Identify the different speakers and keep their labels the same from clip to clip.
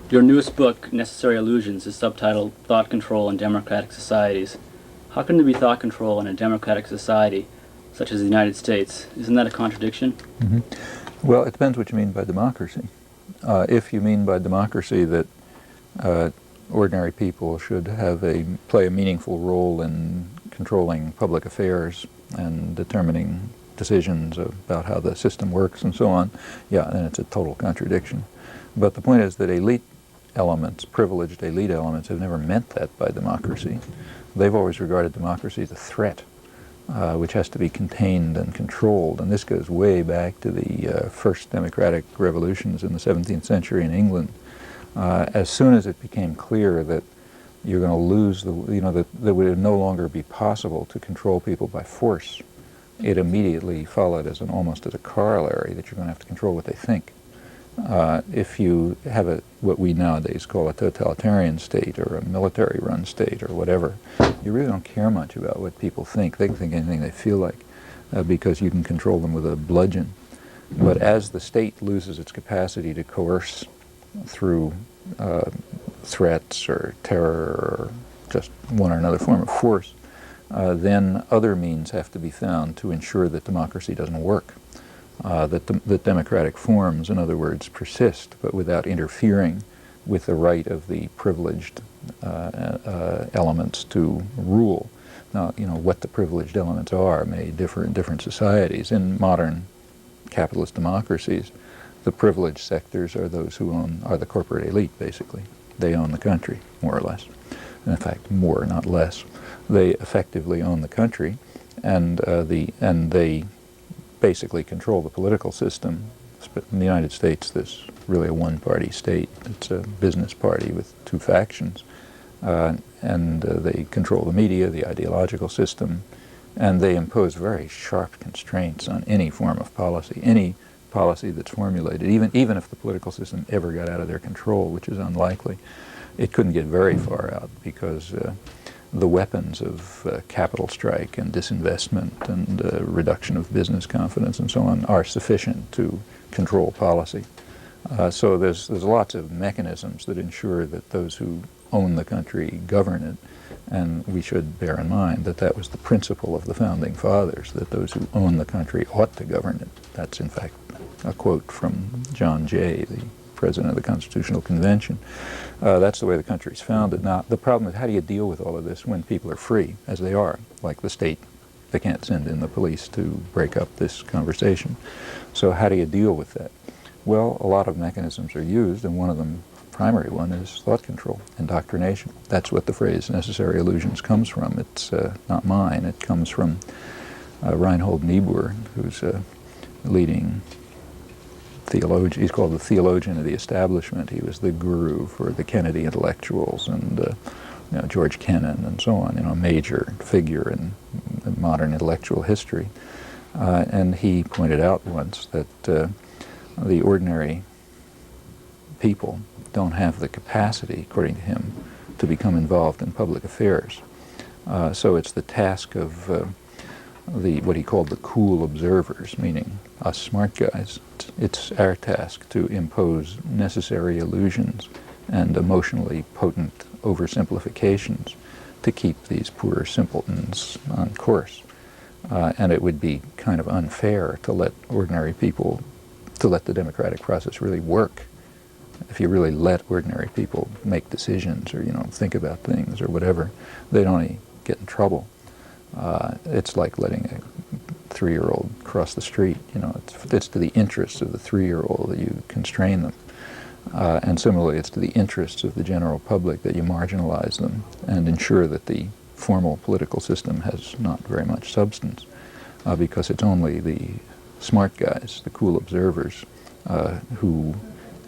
Speaker 1: Your newest book, Necessary Illusions, is subtitled Thought Control in Democratic Societies. How can there be thought control in a democratic society, such as the United States? Isn't that a contradiction?
Speaker 2: Well, it depends what you mean by democracy. If you mean by democracy that ordinary people should play a meaningful role in controlling public affairs and determining decisions about how the system works and so on, yeah, then it's a total contradiction. But the point is that elite elements, privileged elite elements, have never meant that by democracy. They've always regarded democracy as a threat, which has to be contained and controlled. And this goes way back to the first democratic revolutions in the 17th century in England. As soon as it became clear that you're going to lose that it would no longer be possible to control people by force, it immediately followed almost as a corollary that you're going to have to control what they think. If you have what we nowadays call a totalitarian state or a military-run state or whatever, you really don't care much about what people think. They can think anything they feel like because you can control them with a bludgeon. But as the state loses its capacity to coerce through threats or terror or just one or another form of force, then other means have to be found to ensure that democracy doesn't work. That democratic forms, in other words, persist, but without interfering with the right of the privileged elements to rule. Now, what the privileged elements are may differ in different societies. In modern capitalist democracies, the privileged sectors are those who are the corporate elite, basically. They own the country, more or less. And in fact, more, not less. They effectively own the country, and they basically control the political system. In the United States, there's really a one-party state. It's a business party with two factions. And they control the media, the ideological system, and they impose very sharp constraints on any form of policy, any policy that's formulated. Even if the political system ever got out of their control, which is unlikely, it couldn't get very far out because the weapons of capital strike and disinvestment and reduction of business confidence and so on are sufficient to control policy. So there's lots of mechanisms that ensure that those who own the country govern it, and we should bear in mind that that was the principle of the Founding Fathers, that those who own the country ought to govern it. That's in fact a quote from John Jay, the President of the Constitutional Convention. That's the way the country's founded. Now, the problem is, how do you deal with all of this when people are free, as they are, like the state? They can't send in the police to break up this conversation. So how do you deal with that? Well, a lot of mechanisms are used, and one of them, primary one, is thought control, indoctrination. That's what the phrase necessary illusions comes from. It's not mine. It comes from Reinhold Niebuhr, who's a leading theologian. He's called the theologian of the establishment. He was the guru for the Kennedy intellectuals and George Kennan and so on, a major figure in modern intellectual history. And he pointed out once that the ordinary people don't have the capacity, according to him, to become involved in public affairs. So it's the task of what he called the cool observers, meaning us smart guys. It's our task to impose necessary illusions and emotionally potent oversimplifications to keep these poor simpletons on course. And it would be kind of unfair to let ordinary people, to let the democratic process really work. If you really let ordinary people make decisions or, think about things or whatever, they'd only get in trouble. It's like letting a 3-year-old cross the street. It's to the interests of the 3-year-old that you constrain them. And similarly, it's to the interests of the general public that you marginalize them and ensure that the formal political system has not very much substance, because it's only the smart guys, the cool observers, who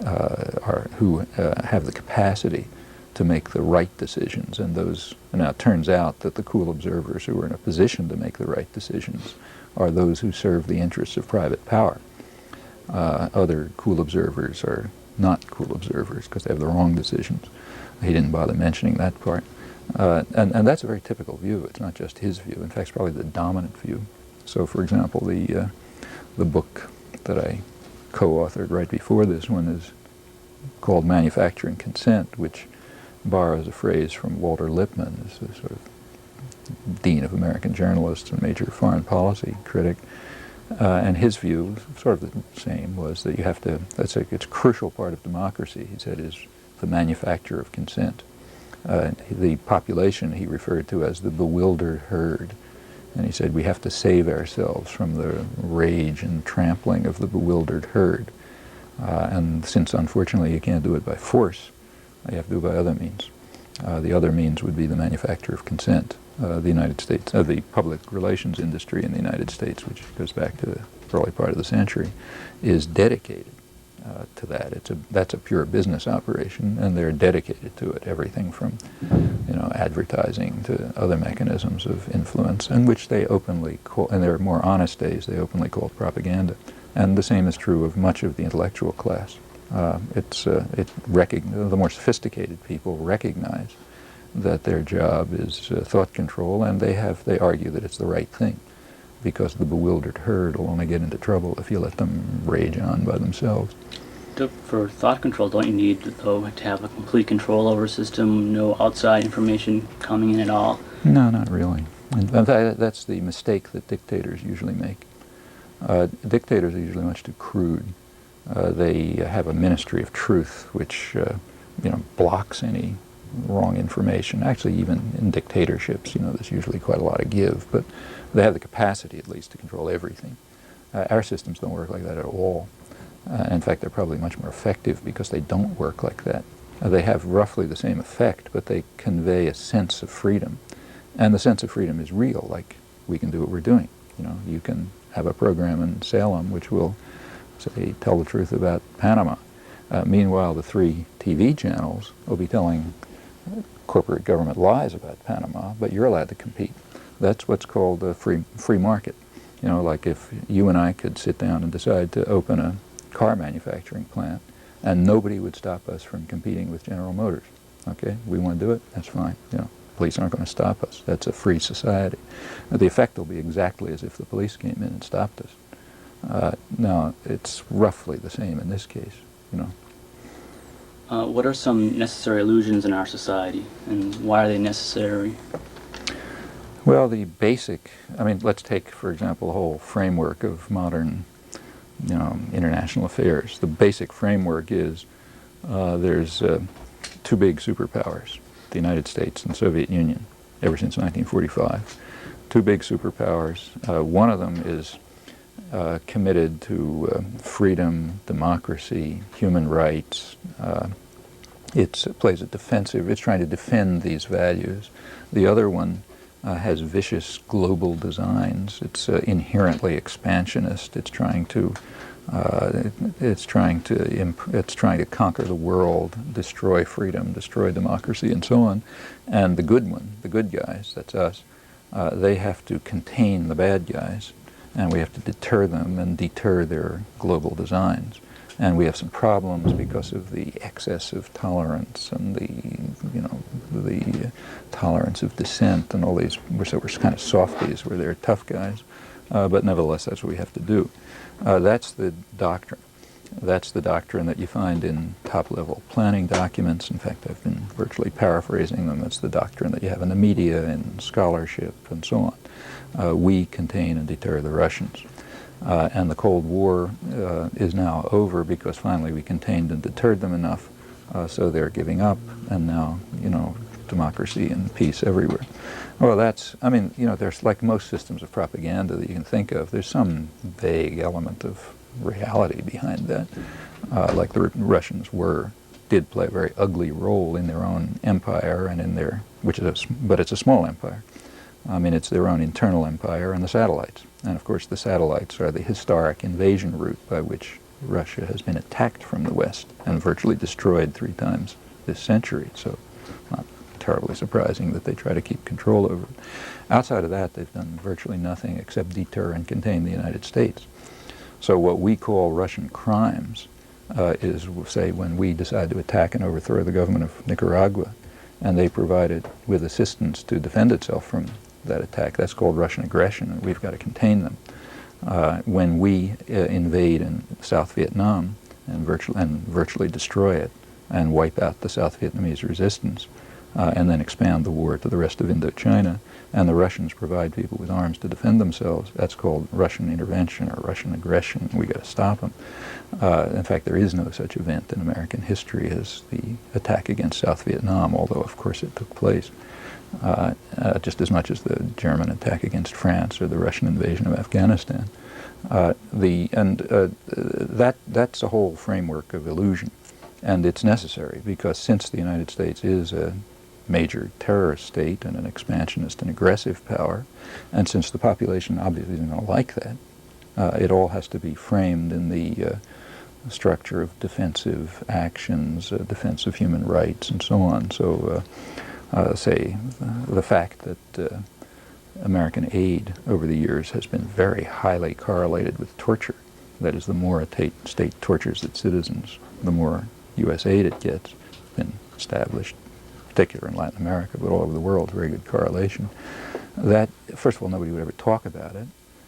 Speaker 2: have the capacity to make the right decisions. And now it turns out that the cool observers who are in a position to make the right decisions are those who serve the interests of private power. Other cool observers are not cool observers because they have the wrong decisions. He didn't bother mentioning that part. And that's a very typical view. It's not just his view. In fact, it's probably the dominant view. So, for example, the book that I co-authored right before this one is called manufacturing consent, which borrows a phrase from Walter Lippmann, who's a sort of dean of American journalists and major foreign policy critic. And his view, sort of the same, was that you have to, it's a crucial part of democracy, he said, is the manufacture of consent. The population he referred to as the bewildered herd. And he said we have to save ourselves from the rage and trampling of the bewildered herd. And since unfortunately you can't do it by force, you have to do it by other means. The other means would be the manufacture of consent. The United States, the public relations industry in the United States, which goes back to the early part of the century, is dedicated to that. That's a pure business operation, and they're dedicated to it. Everything from, advertising to other mechanisms of influence, and which they openly call, in their more honest days, they openly called propaganda. And the same is true of much of the intellectual class. The more sophisticated people recognize that their job is thought control, and they argue that it's the right thing, because the bewildered herd will only get into trouble if you let them rage on by themselves.
Speaker 1: For thought control, don't you need, though, to have a complete control over a system, no outside information coming in at all?
Speaker 2: No, not really. In fact, that's the mistake that dictators usually make. Dictators are usually much too crude. They have a ministry of truth which blocks any wrong information. Actually, even in dictatorships, there's usually quite a lot of give, but they have the capacity, at least, to control everything. Our systems don't work like that at all. In fact, they're probably much more effective because they don't work like that. They have roughly the same effect, but they convey a sense of freedom. And the sense of freedom is real, like we can do what we're doing. You can have a program in Salem which will, say, tell the truth about Panama. Meanwhile, the 3 TV channels will be telling corporate government lies about Panama, but you're allowed to compete. That's what's called a free market. Like if you and I could sit down and decide to open a car manufacturing plant, and nobody would stop us from competing with General Motors. Okay, we want to do it, that's fine. Police aren't going to stop us. That's a free society. The effect will be exactly as if the police came in and stopped us. Now, it's roughly the same in this case,
Speaker 1: What are some necessary illusions in our society, and why are they necessary?
Speaker 2: Well, the basic, let's take, for example, the whole framework of modern, international affairs. The basic framework is there's 2 big superpowers, the United States and the Soviet Union, ever since 1945. 2 big superpowers. One of them is committed to freedom, democracy, human rights. It plays a defensive, it's trying to defend these values. The other one has vicious global designs. It's inherently expansionist. It's trying to conquer the world, destroy freedom, destroy democracy, and so on. And the good one, the good guys, that's us, they have to contain the bad guys, and we have to deter them and deter their global designs. And we have some problems because of the excess of tolerance and the tolerance of dissent and all these. We're kind of softies, where they're tough guys, but nevertheless, that's what we have to do. That's the doctrine. That's the doctrine that you find in top-level planning documents. In fact, I've been virtually paraphrasing them. It's the doctrine that you have in the media and scholarship and so on. We contain and deter the Russians. And the Cold War is now over because finally we contained and deterred them enough, so they're giving up, and now, democracy and peace everywhere. Well, there's, like most systems of propaganda that you can think of, there's some vague element of reality behind that. Like the Russians did play a very ugly role in their own empire and in their, but it's a small empire. It's their own internal empire and the satellites. And of course the satellites are the historic invasion route by which Russia has been attacked from the West and virtually destroyed 3 times this century. So not terribly surprising that they try to keep control over it. Outside of that, they've done virtually nothing except deter and contain the United States. So what we call Russian crimes is, say, when we decide to attack and overthrow the government of Nicaragua, and they provided with assistance to defend itself from that attack. That's called Russian aggression, and we've got to contain them. When we invade in South Vietnam, and virtually destroy it and wipe out the South Vietnamese resistance, and then expand the war to the rest of Indochina, and the Russians provide people with arms to defend themselves. That's called Russian intervention or Russian aggression. We got to stop them. In fact, there is no such event in American history as the attack against South Vietnam, although of course it took place, just as much as the German attack against France or the Russian invasion of Afghanistan. That's a whole framework of illusion, and it's necessary because since the United States is a major terrorist state and an expansionist and aggressive power, and since the population obviously isn't going to like that, it all has to be framed in the structure of defensive actions, defense of human rights, and so on. So, say, the fact that American aid over the years has been very highly correlated with torture. That is, the more a state tortures its citizens, the more U.S. aid it gets. It's been established, particularly in Latin America, but all over the world, very good correlation. That, first of all, nobody would ever talk about it.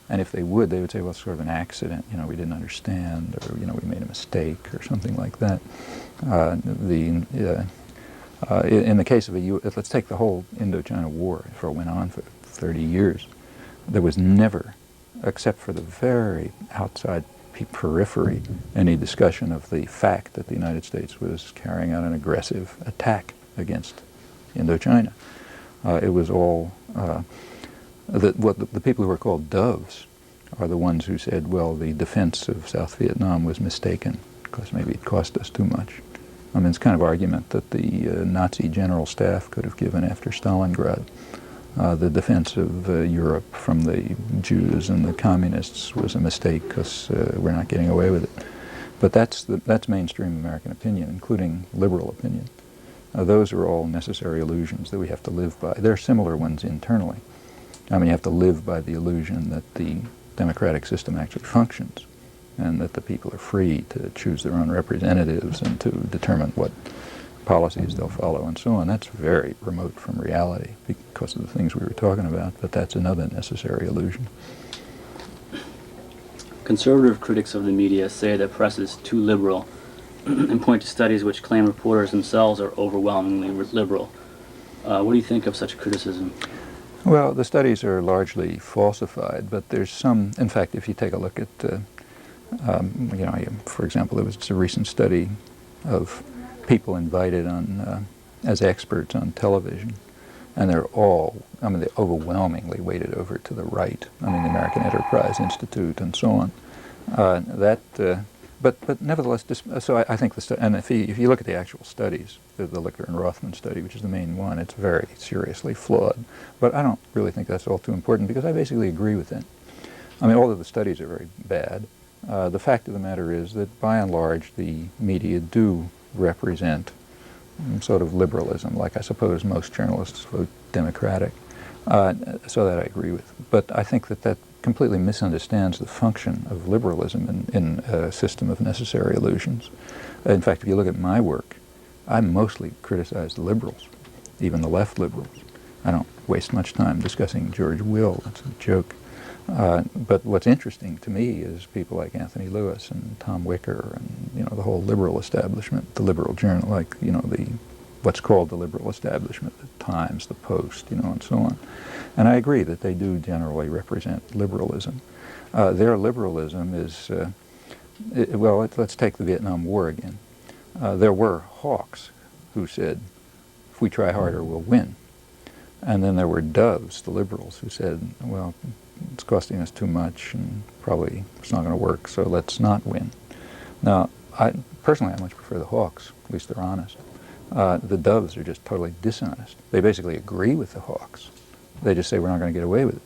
Speaker 2: And if they would say, well, it's sort of an accident, we didn't understand, or, we made a mistake, or something like that. In the case of let's take the whole Indochina War, if it went on for 30 years, there was never, except for the very outside periphery, any discussion of the fact that the United States was carrying out an aggressive attack against Indochina. It was all, the people who were called doves are the ones who said, well, the defense of South Vietnam was mistaken because maybe it cost us too much. I mean, it's kind of argument that the Nazi general staff could have given after Stalingrad. The defense of Europe from the Jews and the communists was a mistake because we're not getting away with it. But that's mainstream American opinion, including liberal opinion. Those are all necessary illusions that we have to live by. There are similar ones internally. I mean, you have to live by the illusion that the democratic system actually functions and that the people are free to choose their own representatives and to determine what policies they'll follow and so on. That's very remote from reality because of the things we were talking about, but that's another necessary illusion.
Speaker 1: Conservative critics of the media say the press is too liberal and point to studies which claim reporters themselves are overwhelmingly liberal. What do you think of such criticism?
Speaker 2: Well, the studies are largely falsified, but there's some, in fact, if you take a look at, for example, there was a recent study of people invited on as experts on television, and they're overwhelmingly weighted over to the right. I mean, the American Enterprise Institute and so on. But nevertheless, so I think and if you look at the actual studies, the Lichter and Rothman study, which is the main one, it's very seriously flawed. But I don't really think that's all too important because I basically agree with it. I mean, although the studies are very bad, the fact of the matter is that by and large the media do represent sort of liberalism, like I suppose most journalists vote Democratic, so that I agree with. But I think that completely misunderstands the function of liberalism in a system of necessary illusions. In fact, if you look at my work, I mostly criticize the liberals, even the left liberals. I don't waste much time discussing George Will. That's a joke. But what's interesting to me is people like Anthony Lewis and Tom Wicker and the whole liberal establishment, the liberal journal, like what's called the liberal establishment, the Times, the Post, and so on. And I agree that they do generally represent liberalism. Their liberalism is, let's take the Vietnam War again. There were hawks who said, if we try harder, we'll win. And then there were doves, the liberals, who said, well, it's costing us too much and probably it's not going to work, so let's not win. Now, personally, I much prefer the hawks, at least they're honest. The doves are just totally dishonest. They basically agree with the hawks. They just say we're not going to get away with it.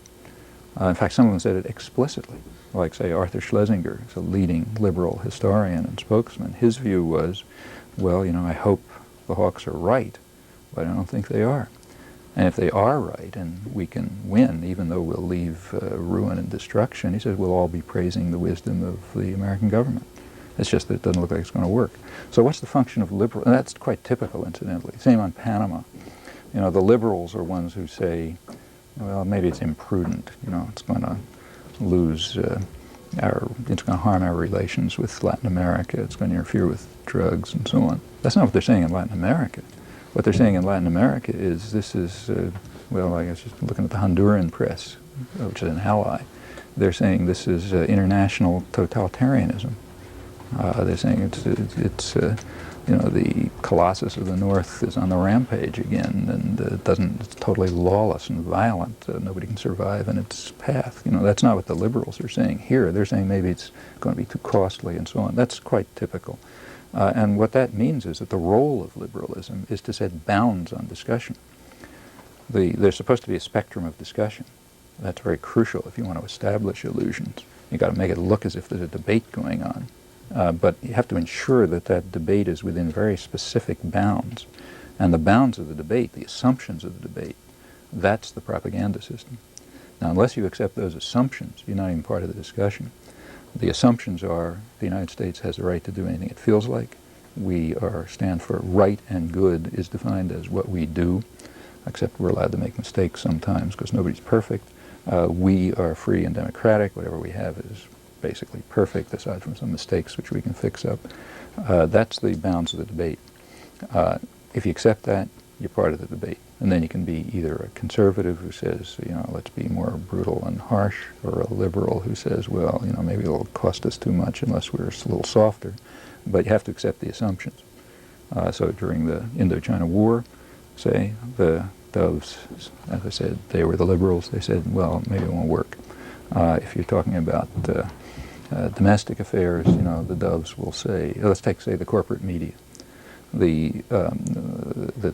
Speaker 2: In fact, some of them said it explicitly, like, say, Arthur Schlesinger, who's a leading liberal historian and spokesman. His view was, well, I hope the hawks are right, but I don't think they are. And if they are right and we can win, even though we'll leave ruin and destruction, he says we'll all be praising the wisdom of the American government. It's just that it doesn't look like it's going to work. So what's the function of liberal? And that's quite typical, incidentally. Same on Panama. The liberals are ones who say, well, maybe it's imprudent. It's going to lose it's going to harm our relations with Latin America, it's going to interfere with drugs and so on. That's not what they're saying in Latin America. What they're saying in Latin America is this is, well, I guess just looking at the Honduran press, which is an ally, they're saying this is international totalitarianism. They're saying it's you know, the Colossus of the North is on the rampage again, and it's totally lawless and violent. Nobody can survive in its path. You know, that's not what the liberals are saying here. They're saying maybe it's going to be too costly and so on. That's quite typical. And what that means is that the role of liberalism is to set bounds on discussion. There's supposed to be a spectrum of discussion. That's very crucial if you want to establish illusions. You've got to make it look as if there's a debate going on. But you have to ensure that that debate is within very specific bounds. And the bounds of the debate, the assumptions of the debate, that's the propaganda system. Now, unless you accept those assumptions, you're not even part of the discussion. The assumptions are the United States has the right to do anything it feels like. We stand for right and good is defined as what we do, except we're allowed to make mistakes sometimes because nobody's perfect. We are free and democratic. Whatever we have is basically perfect, aside from some mistakes which we can fix up. That's the bounds of the debate. If you accept that, you're part of the debate. And then you can be either a conservative who says, you know, let's be more brutal and harsh, or a liberal who says, well, you know, maybe it'll cost us too much unless we're a little softer. But you have to accept the assumptions. So during the Indochina War, say, the Doves, as I said, they were the liberals. They said, well, maybe it won't work. If you're talking about domestic affairs, you know, the Doves will say, let's take, say, the corporate media, the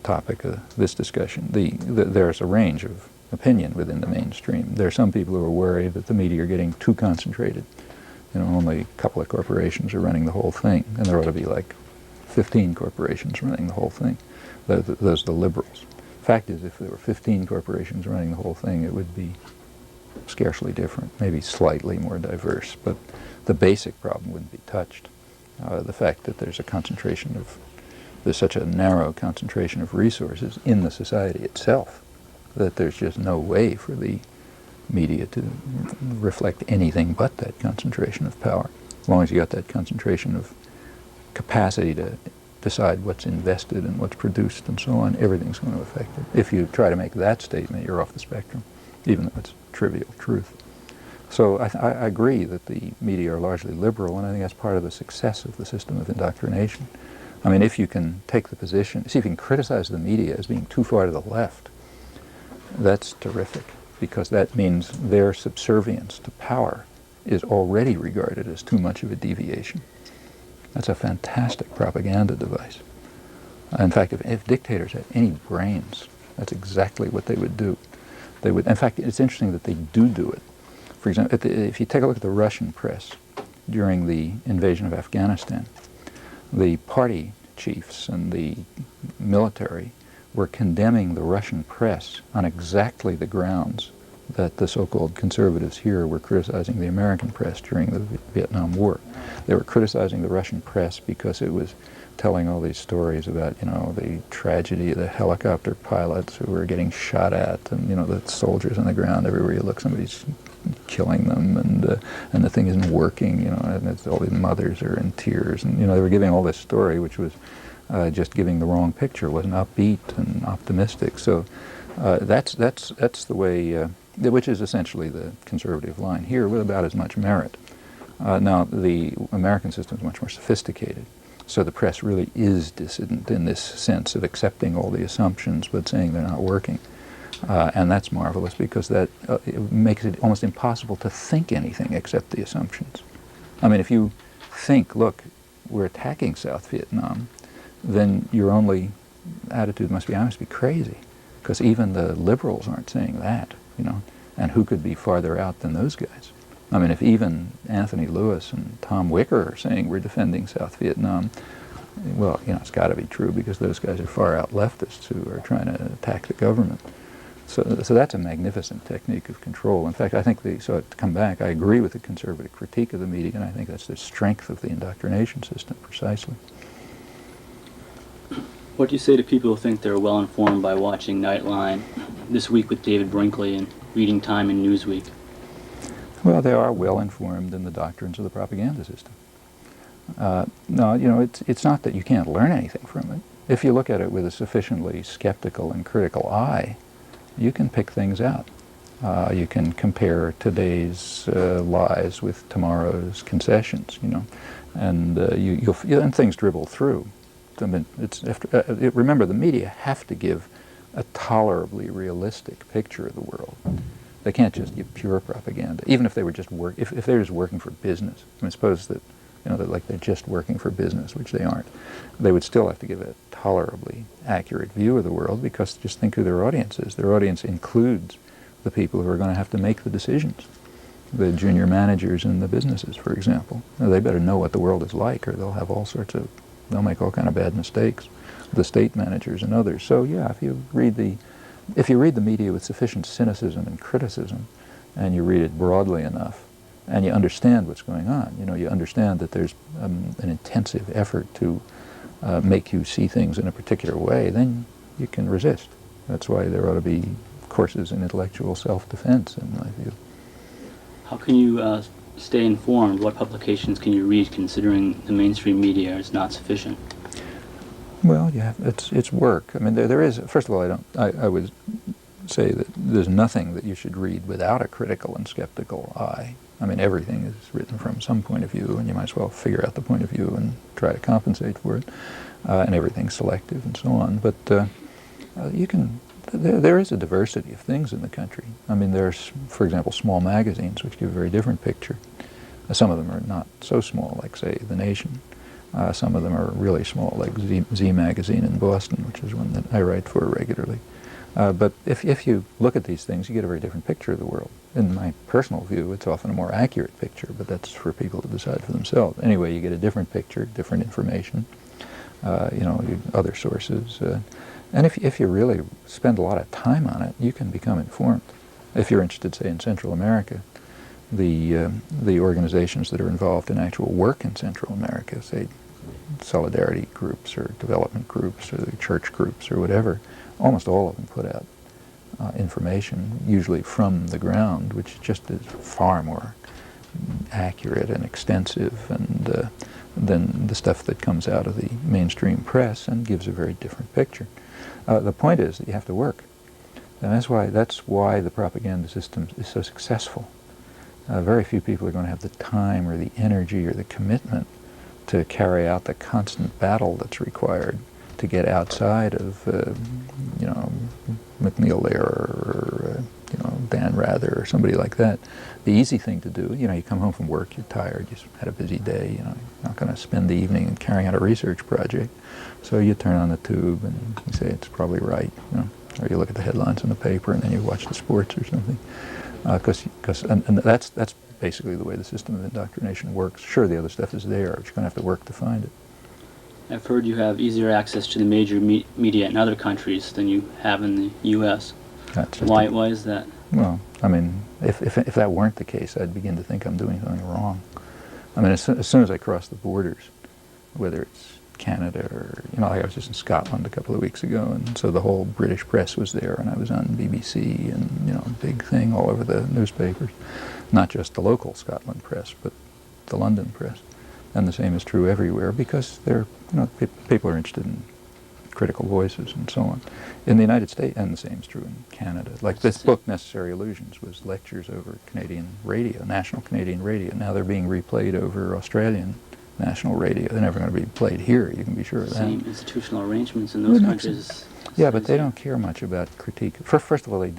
Speaker 2: topic of this discussion. There's a range of opinion within the mainstream. There are some people who are worried that the media are getting too concentrated. You know, only a couple of corporations are running the whole thing, and there ought to be like 15 corporations running the whole thing. Those are the liberals. Fact is, if there were 15 corporations running the whole thing, it would be scarcely different, maybe slightly more diverse, but the basic problem wouldn't be touched. The fact that there's such a narrow concentration of resources in the society itself that there's just no way for the media to reflect anything but that concentration of power. As long as you got that concentration of capacity to decide what's invested and what's produced and so on, everything's going to affect it. If you try to make that statement, you're off the spectrum, even though it's trivial truth. So I agree that the media are largely liberal, and I think that's part of the success of the system of indoctrination. I mean, if you can take the position, see if you can criticize the media as being too far to the left, that's terrific, because that means their subservience to power is already regarded as too much of a deviation. That's a fantastic propaganda device. In fact, if dictators had any brains, that's exactly what they would do. They would. In fact, it's interesting that they do it. For example, if you take a look at the Russian press during the invasion of Afghanistan, the party chiefs and the military were condemning the Russian press on exactly the grounds that the so-called conservatives here were criticizing the American press during the Vietnam War. They were criticizing the Russian press because it was telling all these stories about, you know, the tragedy of the helicopter pilots who were getting shot at, and, you know, the soldiers on the ground, everywhere you look, somebody's killing them, and the thing isn't working, you know, and all the mothers are in tears, and, you know, they were giving all this story which was just giving the wrong picture. It wasn't upbeat and optimistic. So that's the way, which is essentially the conservative line here, with about as much merit. Now, the American system is much more sophisticated. So the press really is dissident in this sense of accepting all the assumptions but saying they're not working. And that's marvelous, because that it makes it almost impossible to think anything except the assumptions. I mean, if you think, look, we're attacking South Vietnam, then your only attitude must be, I must be crazy, because even the liberals aren't saying that, you know, and who could be farther out than those guys? I mean, if even Anthony Lewis and Tom Wicker are saying we're defending South Vietnam, well, you know, it's got to be true, because those guys are far out leftists who are trying to attack the government. So that's a magnificent technique of control. In fact, I think so to come back, I agree with the conservative critique of the media, and I think that's the strength of the indoctrination system, precisely.
Speaker 1: What do you say to people who think they're well informed by watching Nightline, This Week with David Brinkley, and reading Time and Newsweek?
Speaker 2: Well, they are well informed in the doctrines of the propaganda system. No, you know, it's not that you can't learn anything from it. If you look at it with a sufficiently skeptical and critical eye, you can pick things out. You can compare today's lies with tomorrow's concessions, you know, and and things dribble through. I mean, remember, the media have to give a tolerably realistic picture of the world. They can't just give pure propaganda, even if they were just if they were just working for business. I mean, suppose that, you know, they're just working for business, which they aren't. They would still have to give a tolerably accurate view of the world, because just think who their audience is. Their audience includes the people who are going to have to make the decisions. The junior managers in the businesses, for example. Now, they better know what the world is like, or they'll make all kind of bad mistakes. The state managers and others. So yeah, if you read the media with sufficient cynicism and criticism, and you read it broadly enough, and you understand what's going on, you know, you understand that there's an intensive effort to make you see things in a particular way, then you can resist. That's why there ought to be courses in intellectual self-defense, in my view.
Speaker 1: How can you stay informed? What publications can you read, considering the mainstream media is not sufficient?
Speaker 2: Well, yeah, it's work. I mean, there is. First of all, I would say that there's nothing that you should read without a critical and skeptical eye. I mean, everything is written from some point of view, and you might as well figure out the point of view and try to compensate for it. And everything's selective and so on. But you can. There is a diversity of things in the country. I mean, there's, for example, small magazines which give a very different picture. Some of them are not so small, like, say, The Nation. Some of them are really small, like Z Magazine in Boston, which is one that I write for regularly. But if you look at these things, you get a very different picture of the world. In my personal view, it's often a more accurate picture, but that's for people to decide for themselves. Anyway, you get a different picture, different information, other sources. And if you really spend a lot of time on it, you can become informed. If you're interested, say, in Central America, the organizations that are involved in actual work in Central America, say solidarity groups or development groups or church groups or whatever, almost all of them put out information, usually from the ground, which just is far more accurate and extensive and than the stuff that comes out of the mainstream press, and gives a very different picture. The point is that you have to work, and that's why the propaganda system is so successful. Very few people are going to have the time or the energy or the commitment to carry out the constant battle that's required to get outside of, McNeil Lehrer or, Dan Rather or somebody like that. The easy thing to do, you come home from work, you're tired, you had a busy day, you're not going to spend the evening carrying out a research project. So you turn on the tube and you say it's probably right, or you look at the headlines in the paper and then you watch the sports or something. And that's basically the way the system of indoctrination works. Sure, the other stuff is there, but you're going to have to work to find it.
Speaker 1: I've heard you have easier access to the major media in other countries than you have in the U.S. Why is that?
Speaker 2: Well, I mean, if that weren't the case, I'd begin to think I'm doing something wrong. I mean, as soon as I cross the borders, whether it's Canada or, like I was just in Scotland a couple of weeks ago, and so the whole British press was there, and I was on BBC and, big thing all over the newspapers. Not just the local Scotland press, but the London press. And the same is true everywhere, because people are interested in critical voices and so on. In the United States, and the same is true in Canada. Like this book, Necessary Illusions, was lectures over Canadian radio, national Canadian radio. Now they're being replayed over Australian national radio. They're never going to be played here, you can be sure of that.
Speaker 1: Same institutional arrangements in those countries.
Speaker 2: Yeah, but they don't care much about critique. First of all, they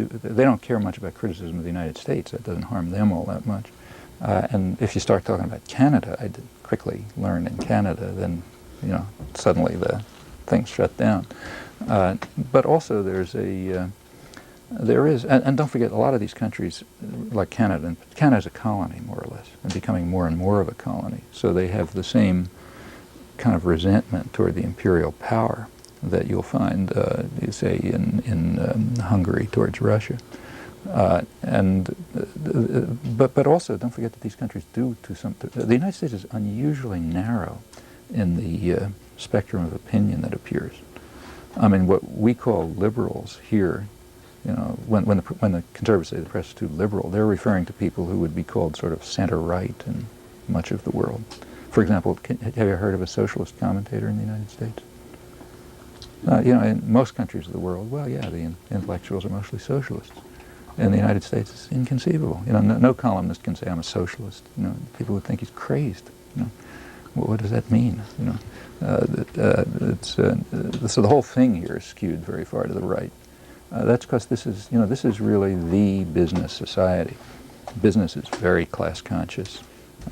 Speaker 2: don't care much about criticism of the United States. That doesn't harm them all that much. And if you start talking about Canada, I did quickly learn in Canada, then, suddenly the things shut down. But also and don't forget, a lot of these countries, like Canada, Canada's a colony, more or less, and becoming more and more of a colony. So they have the same kind of resentment toward the imperial power that you'll find, say, in Hungary towards Russia. But also, don't forget that these countries do to some. The United States is unusually narrow in the spectrum of opinion that appears. I mean, what we call liberals here when the conservatives say the press is too liberal, they're referring to people who would be called sort of center-right in much of the world. For example, have you heard of a socialist commentator in the United States? In most countries of the world, well, yeah, the intellectuals are mostly socialists. In the United States, it's inconceivable. No columnist can say I'm a socialist. People would think he's crazed. Well, what does that mean? So the whole thing here is skewed very far to the right. That's because this is really the business society. Business is very class conscious.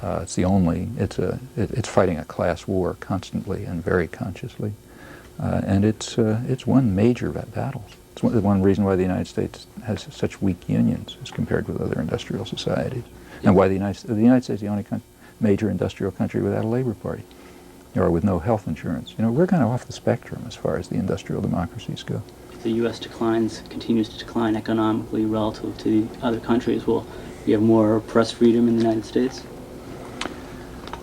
Speaker 2: It's fighting a class war constantly and very consciously, and it's won major battles. It's one reason why the United States has such weak unions as compared with other industrial societies, and why the United States is the only major industrial country without a labor party, or with no health insurance. We're kind of off the spectrum as far as the industrial democracies go.
Speaker 1: The U.S. continues to decline economically relative to the other countries. Will we have more press freedom in the United States?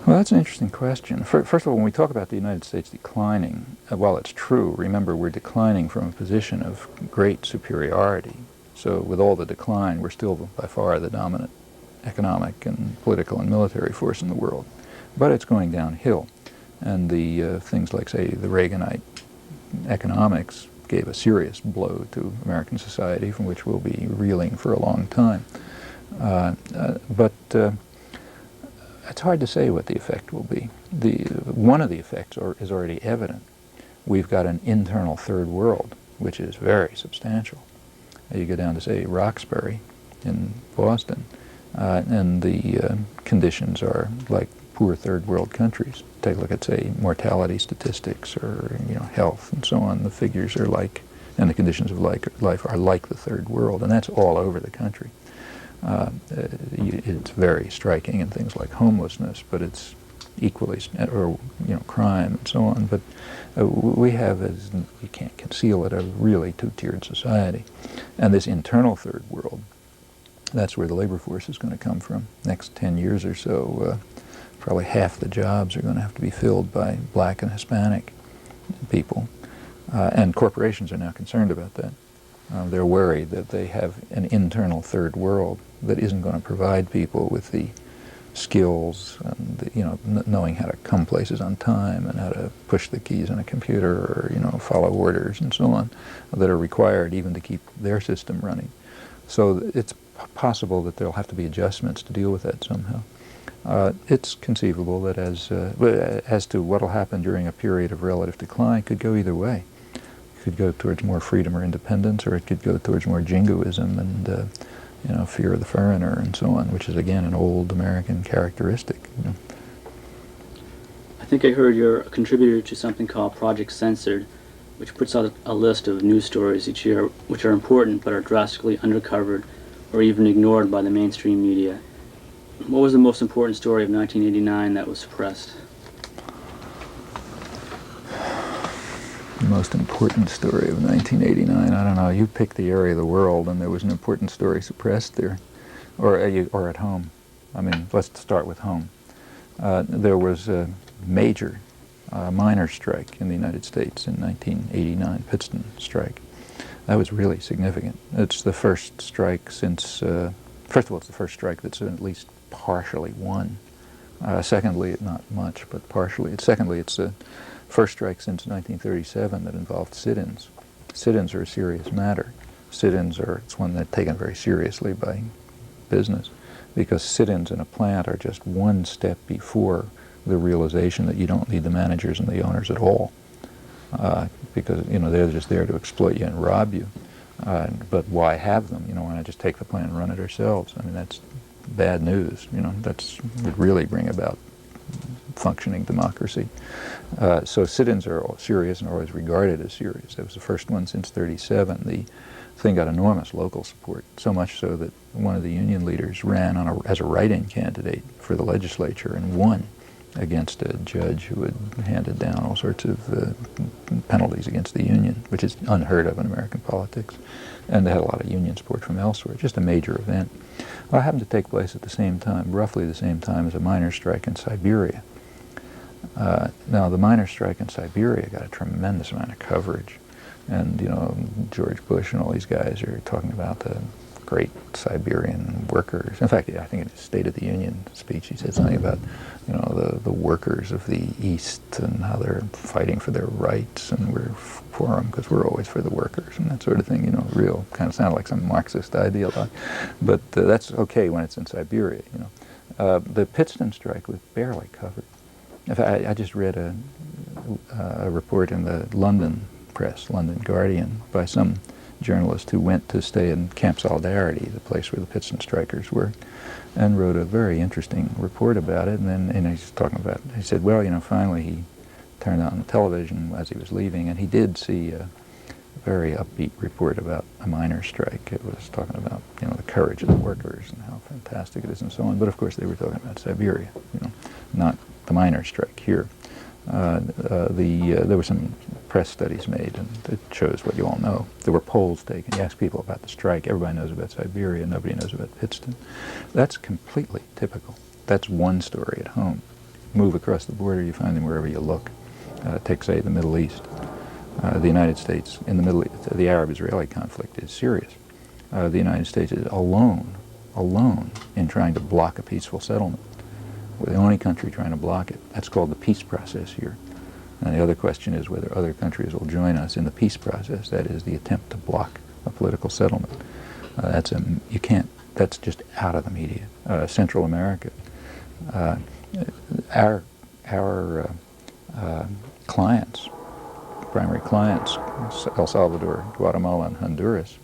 Speaker 2: Well, that's an interesting question. First of all, when we talk about the United States declining, while it's true, remember we're declining from a position of great superiority. So with all the decline, we're still by far the dominant economic and political and military force in the world. But it's going downhill. And the things like, say, the Reaganite economics gave a serious blow to American society from which we'll be reeling for a long time. But it's hard to say what the effect will be. One of the effects is already evident. We've got an internal third world, which is very substantial. You go down to, say, Roxbury in Boston, and the conditions are like poor third world countries. Take a look at, say, mortality statistics or health and so on. The figures are like, and the conditions of life are like the third world, and that's all over the country. It's very striking in things like homelessness, but it's equally, or crime and so on. But we have, as you can't conceal it, a really two-tiered society, and this internal third world. That's where the labor force is going to come from. Next 10 years or so, probably half the jobs are going to have to be filled by black and Hispanic people. And corporations are now concerned about that. They're worried that they have an internal third world that isn't going to provide people with the skills and knowing how to come places on time and how to push the keys on a computer or follow orders and so on that are required even to keep their system running. So it's possible that there'll have to be adjustments to deal with that somehow. It's conceivable that as to what will happen during a period of relative decline could go either way. It could go towards more freedom or independence, or it could go towards more jingoism and fear of the foreigner and so on, which is again an old American characteristic.
Speaker 1: I think I heard you're a contributor to something called Project Censored, which puts out a list of news stories each year which are important but are drastically undercovered or even ignored by the mainstream media. What was the most important story of 1989 that was suppressed?
Speaker 2: The most important story of 1989, I don't know. You picked the area of the world and there was an important story suppressed there, or at home. I mean, let's start with home. There was a major miners' strike in the United States in 1989, Pittston strike. That was really significant. It's the first strike since, first of all, it's the first strike that's at least partially won. Secondly, not much, but partially. Secondly, it's the first strike since 1937 that involved sit-ins. Sit-ins are a serious matter. Sit-ins it's one that's taken very seriously by business, because sit-ins in a plant are just one step before the realization that you don't need the managers and the owners at all, because they're just there to exploit you and rob you. But why have them? Why not just take the plant and run it ourselves? I mean, that's bad news. Would really bring about functioning democracy. So sit-ins are serious and are always regarded as serious. That was the first one since '37. The thing got enormous local support, so much so that one of the union leaders ran as a write-in candidate for the legislature and won against a judge who had handed down all sorts of penalties against the union, which is unheard of in American politics. And they had a lot of union support from elsewhere. Just a major event. Well, it happened to take place at the same time, roughly the same time as a miners' strike in Siberia. Now, the miners' strike in Siberia got a tremendous amount of coverage. And, George Bush and all these guys are talking about the great Siberian workers. In fact, I think in his State of the Union speech, he said something about, the workers of the East and how they're fighting for their rights, and we're for them because we're always for the workers and that sort of thing. Real kind of sounded like some Marxist ideologue. But that's okay when it's in Siberia. The Pittston strike was barely covered. In fact, I just read a report in the London press, London Guardian, by some journalist who went to stay in Camp Solidarity, the place where the Pittston strikers were, and wrote a very interesting report about it. And he's talking about, he said, well, finally he turned on the television as he was leaving, and he did see a very upbeat report about a miners' strike. It was talking about, the courage of the workers and how fantastic it is and so on. But of course they were talking about Siberia, not the miners' strike here. There were some press studies made, and it shows what you all know. There were polls taken. You ask people about the strike. Everybody knows about Siberia. Nobody knows about Pittston. That's completely typical. That's one story at home. Move across the border, you find them wherever you look. Take, say, the Middle East. The United States, in the Middle East, the Arab-Israeli conflict is serious. The United States is alone in trying to block a peaceful settlement. We're the only country trying to block it. That's called the peace process here. And the other question is whether other countries will join us in the peace process. That is the attempt to block a political settlement. That's just out of the media. Central America. Our clients, primary clients, El Salvador, Guatemala, and Honduras,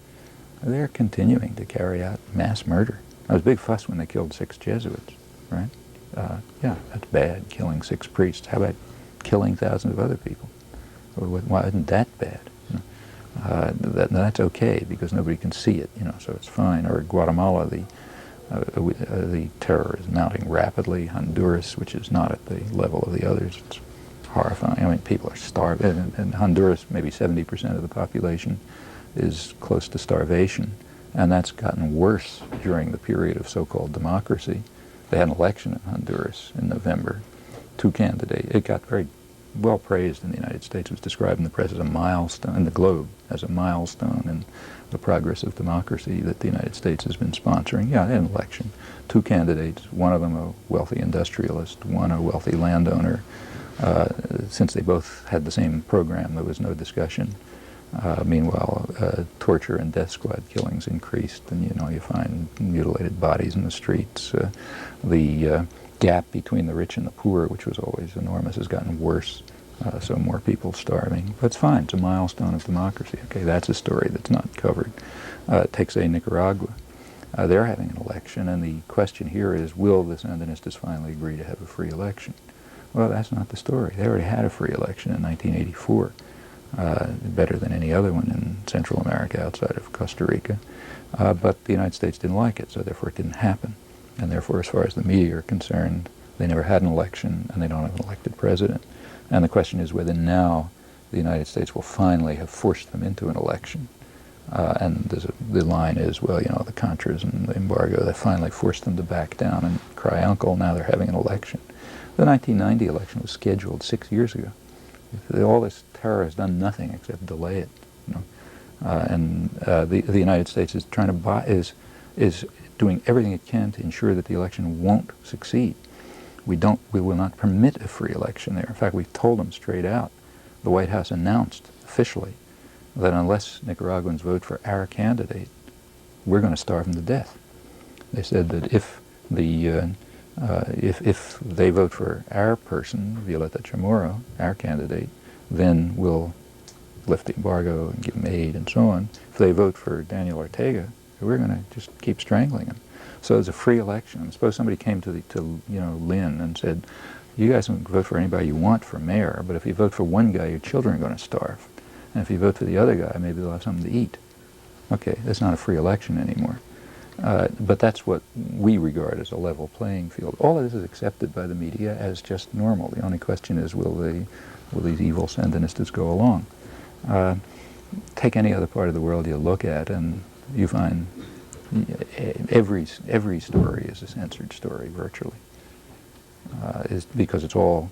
Speaker 2: they're continuing to carry out mass murder. There was a big fuss when they killed 6 Jesuits, right? Yeah, that's bad, killing 6 priests. How about killing thousands of other people? Why isn't that bad? That's okay because nobody can see it, so it's fine. Or Guatemala, the terror is mounting rapidly. Honduras, which is not at the level of the others, it's horrifying. I mean, people are starving. In Honduras, maybe 70% of the population is close to starvation, and that's gotten worse during the period of so-called democracy. They had an election in Honduras in November. 2 candidates. It got very well praised in the United States. It was described in the press as a milestone, in the Globe, as a milestone in the progress of democracy that the United States has been sponsoring. Yeah, they had an election. 2 candidates, one of them a wealthy industrialist, one a wealthy landowner. Since they both had the same program, there was no discussion. Meanwhile, torture and death squad killings increased, and you find mutilated bodies in the streets. The gap between the rich and the poor, which was always enormous, has gotten worse. So more people starving. But it's fine. It's a milestone of democracy. Okay, that's a story that's not covered. Take, say, Nicaragua. They're having an election, and the question here is, will the Sandinistas finally agree to have a free election? Well, that's not the story. They already had a free election in 1984. Better than any other one in Central America outside of Costa Rica. But the United States didn't like it, so therefore it didn't happen. And therefore, as far as the media are concerned, they never had an election, and they don't have an elected president. And the question is whether now the United States will finally have forced them into an election. And the line is, well, the Contras and the embargo, they finally forced them to back down and cry uncle. Now they're having an election. The 1990 election was scheduled 6 years ago. All this terror has done nothing except delay it. The United States is trying to is doing everything it can to ensure that the election won't succeed. We will not permit a free election there. In fact, we've told them straight out. The White House announced officially that unless Nicaraguans vote for our candidate, we're going to starve them to death. They said that if they vote for our person, Violeta Chamorro, our candidate, then we'll lift the embargo and give them aid and so on. If they vote for Daniel Ortega, we're going to just keep strangling him. So it's a free election. Suppose somebody came to Lynn and said, you guys can vote for anybody you want for mayor, but if you vote for one guy, your children are going to starve. And if you vote for the other guy, maybe they'll have something to eat. Okay, that's not a free election anymore. But that's what we regard as a level playing field. All of this is accepted by the media as just normal. The only question is, will these evil Sandinistas go along? Take any other part of the world you look at, and you find every story is a censored story, virtually, because it's all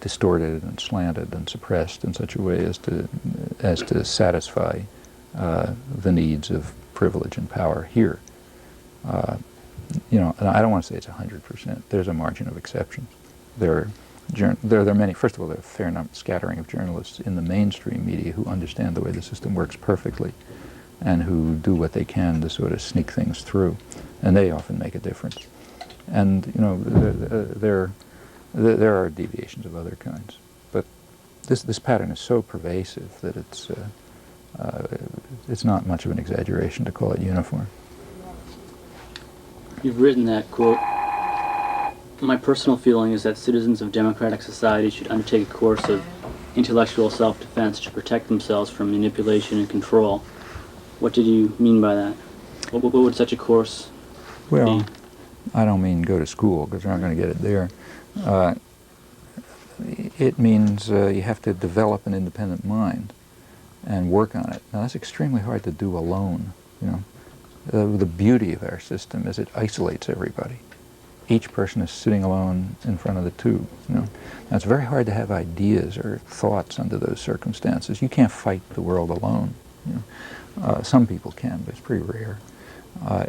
Speaker 2: distorted and slanted and suppressed in such a way as to satisfy the needs of privilege and power here. And I don't want to say it's 100%. There's a margin of exceptions. There are many. First of all, there are a fair scattering of journalists in the mainstream media who understand the way the system works perfectly, and who do what they can to sort of sneak things through, and they often make a difference. And there are deviations of other kinds, but this pattern is so pervasive that it's not much of an exaggeration to call it uniform.
Speaker 1: You've written that, quote, "My personal feeling is that citizens of democratic society should undertake a course of intellectual self-defense to protect themselves from manipulation and control." What did you mean by that? What would such a course
Speaker 2: Well,
Speaker 1: be?
Speaker 2: I don't mean go to school, because you're not going to get it there. It means you have to develop an independent mind and work on it. Now, that's extremely hard to do alone, The beauty of our system is it isolates everybody. Each person is sitting alone in front of the tube. Now, it's very hard to have ideas or thoughts under those circumstances. You can't fight the world alone. Some people can, but it's pretty rare.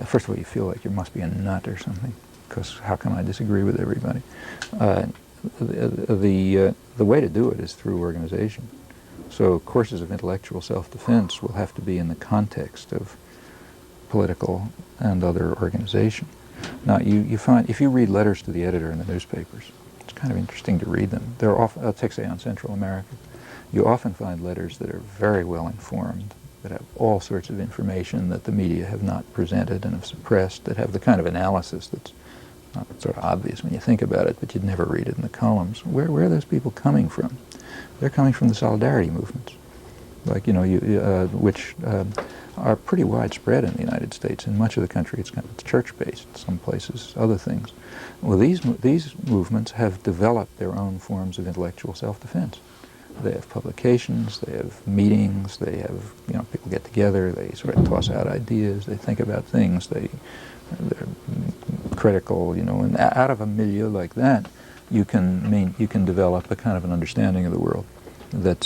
Speaker 2: First of all, you feel like you must be a nut or something, because how can I disagree with everybody? The way to do it is through organization. So courses of intellectual self-defense will have to be in the context of political and other organization. Now, you find, if you read letters to the editor in the newspapers, it's kind of interesting to read them. They're often, I'll take, say, on Central America, you often find letters that are very well informed, that have all sorts of information that the media have not presented and have suppressed, that have the kind of analysis that's not sort of obvious when you think about it, but you'd never read it in the columns. Where are those people coming from? They're coming from the solidarity movements, like, which are pretty widespread in the United States. In much of the country, it's church-based, some places, other things. Well, these movements have developed their own forms of intellectual self-defense. They have publications, they have meetings, they have, people get together, they sort of toss out ideas, they think about things, they're critical, and out of a milieu like that, you can develop a kind of an understanding of the world that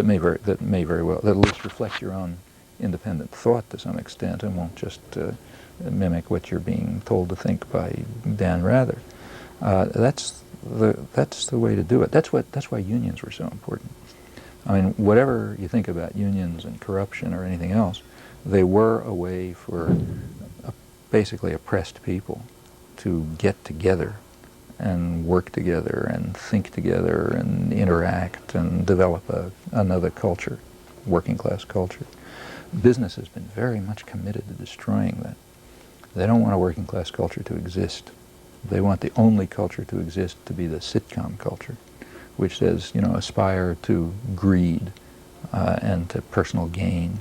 Speaker 2: may very well, that at least reflect your own independent thought to some extent, and won't just mimic what you're being told to think by Dan Rather. That's the way to do it. That's why unions were so important. I mean, whatever you think about unions and corruption or anything else, they were a way for basically oppressed people to get together and work together and think together and interact and develop another culture, working class culture. Business has been very much committed to destroying that. They don't want a working class culture to exist. They want the only culture to exist to be the sitcom culture, which says, aspire to greed and to personal gain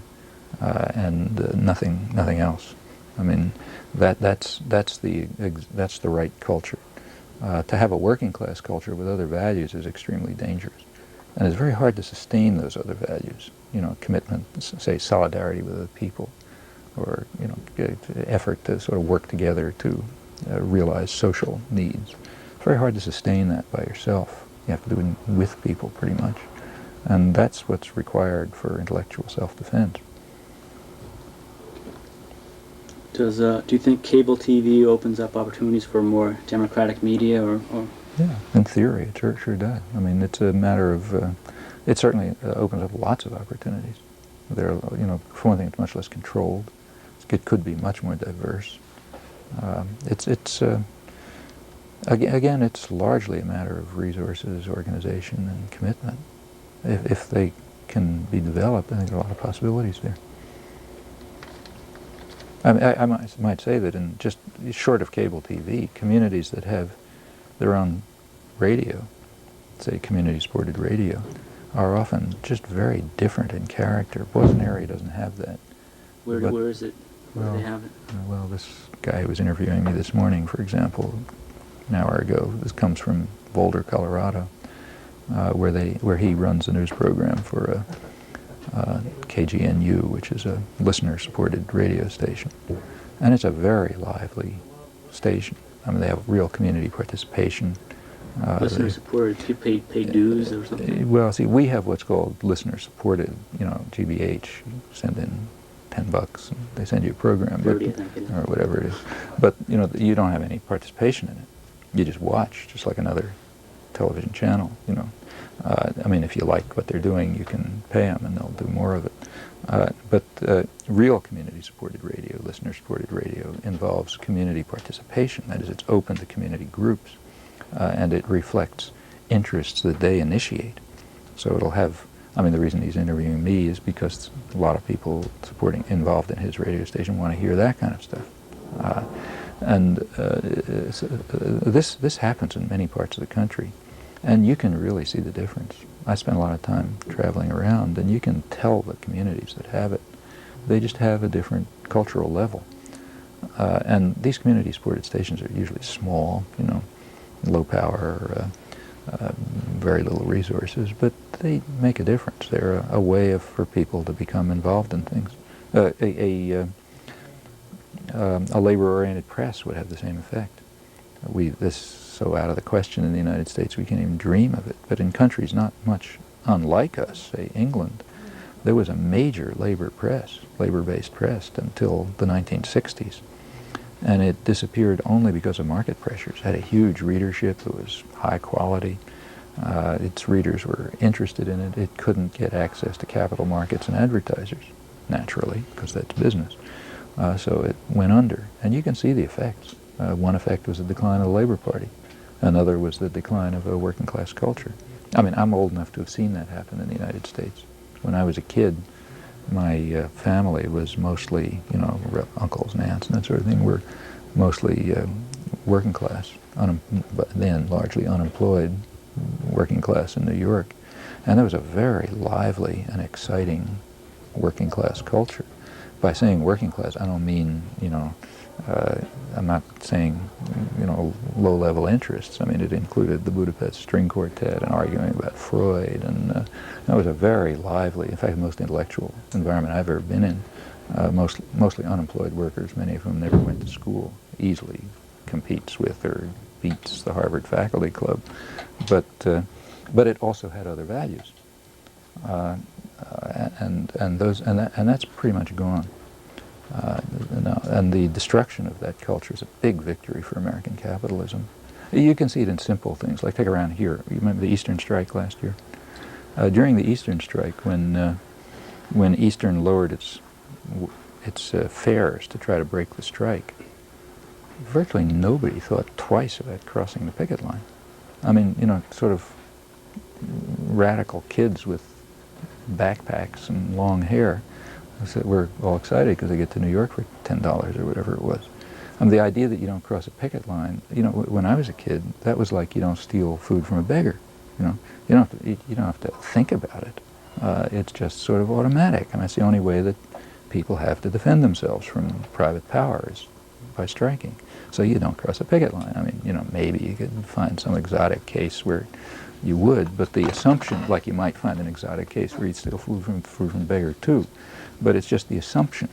Speaker 2: and nothing else. I mean, that's the right culture. To have a working class culture with other values is extremely dangerous, and it's very hard to sustain those other values. Commitment, say, solidarity with other people, or effort to sort of work together to realize social needs. It's very hard to sustain that by yourself. You have to do it with people, pretty much, and that's what's required for intellectual self-defense.
Speaker 1: Do you think cable TV opens up opportunities for more democratic media, or?
Speaker 2: Yeah, in theory, it sure does. I mean, it's a matter of, it certainly opens up lots of opportunities. For one thing, it's much less controlled. It could be much more diverse. Again, it's largely a matter of resources, organization, and commitment. If they can be developed, I think there are a lot of possibilities there. I might say that in just short of cable TV, communities that have their own radio, say community-supported radio, are often just very different in character. Boise area doesn't have that.
Speaker 1: Where is it? Where do they have it?
Speaker 2: Well, this guy who was interviewing me this morning, for example, an hour ago, this comes from Boulder, Colorado, where he runs a news program for KGNU, which is a listener-supported radio station. And it's a very lively station. I mean, they have real community participation.
Speaker 1: Listener-supported, you pay dues or something?
Speaker 2: Well, see, we have what's called listener-supported, GBH. You send in $10 and they send you a program.
Speaker 1: 30, I think it is.
Speaker 2: Or whatever it is. But, you don't have any participation in it. You just watch, just like another television channel, I mean, if you like what they're doing, you can pay them and they'll do more of it. But real community-supported radio, listener-supported radio, involves community participation. That is, it's open to community groups, and it reflects interests that they initiate. So it'll have, I mean, the reason he's interviewing me is because a lot of people involved in his radio station want to hear that kind of stuff. This happens in many parts of the country, and you can really see the difference. I spend a lot of time traveling around, and you can tell the communities that have it. They just have a different cultural level. And these community-supported stations are usually small, low power, very little resources, but they make a difference. They're a way for people to become involved in things. A labor-oriented press would have the same effect. This is so out of the question in the United States we can't even dream of it. But in countries not much unlike us, say England, there was a major labor-based press until the 1960s. And it disappeared only because of market pressures. It had a huge readership. It was high quality. Its readers were interested in it. It couldn't get access to capital markets and advertisers, naturally, because that's business. So it went under. And you can see the effects. One effect was the decline of the Labor Party. Another was the decline of a working class culture. I mean, I'm old enough to have seen that happen in the United States. When I was a kid, my family was mostly, uncles and aunts and that sort of thing were mostly working class, but then largely unemployed working class in New York. And there was a very lively and exciting working class culture. By saying working class, I don't mean, I'm not saying, low-level interests. I mean, it included the Budapest String Quartet and arguing about Freud, and it was a very lively, in fact, the most intellectual environment I've ever been in. Mostly unemployed workers, many of whom never went to school, easily competes with or beats the Harvard Faculty Club. But it also had other values, and that's pretty much gone. And the destruction of that culture is a big victory for American capitalism. You can see it in simple things, like take around here. You remember the Eastern Strike last year? During the Eastern Strike, when Eastern lowered its fares to try to break the strike, virtually nobody thought twice about crossing the picket line. I mean, sort of radical kids with backpacks and long hair were all excited because they get to New York for $10 or whatever it was. The idea that you don't cross a picket line, when I was a kid, that was like you don't steal food from a beggar. You don't have to think about it. It's just sort of automatic. I mean, it's the only way that people have to defend themselves from private powers, by striking. So you don't cross a picket line. I mean, maybe you could find some exotic case where you would, but the assumption, like you might find an exotic case where you'd steal food from a beggar too, but it's just the assumption.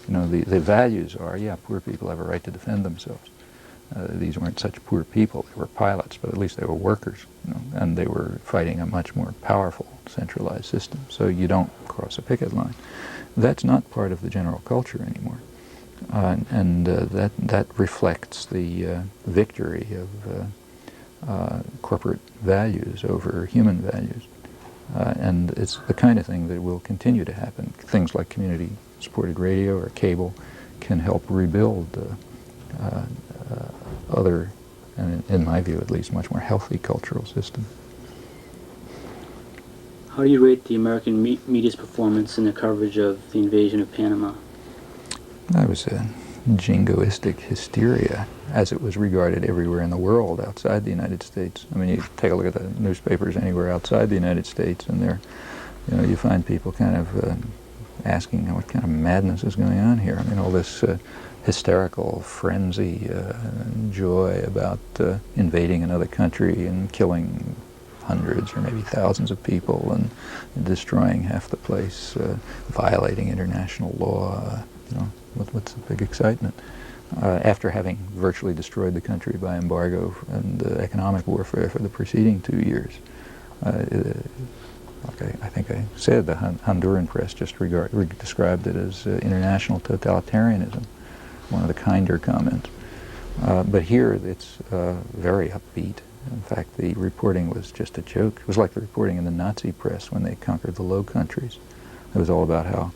Speaker 2: The values are, yeah, poor people have a right to defend themselves. These weren't such poor people. They were pilots, but at least they were workers, and they were fighting a much more powerful, centralized system. So you don't cross a picket line. That's not part of the general culture anymore. And that reflects the victory of corporate values over human values. And it's the kind of thing that will continue to happen. Things like community-supported radio or cable can help rebuild other, and in my view at least, much more healthy cultural system.
Speaker 1: How do you rate the American media's performance in the coverage of the invasion of Panama?
Speaker 2: That was a jingoistic hysteria, as it was regarded everywhere in the world outside the United States. I mean, you take a look at the newspapers anywhere outside the United States, and there, you find people kind of asking what kind of madness is going on here. I mean, all this hysterical frenzy, joy about invading another country and killing hundreds or maybe thousands of people and destroying half the place, violating international law. What's the big excitement? after having virtually destroyed the country by embargo and economic warfare for the preceding 2 years. Like I think I said, the Honduran press just described it as international totalitarianism, one of the kinder comments. But here it's very upbeat. In fact, the reporting was just a joke. It was like the reporting in the Nazi press when they conquered the Low Countries. It was all about how,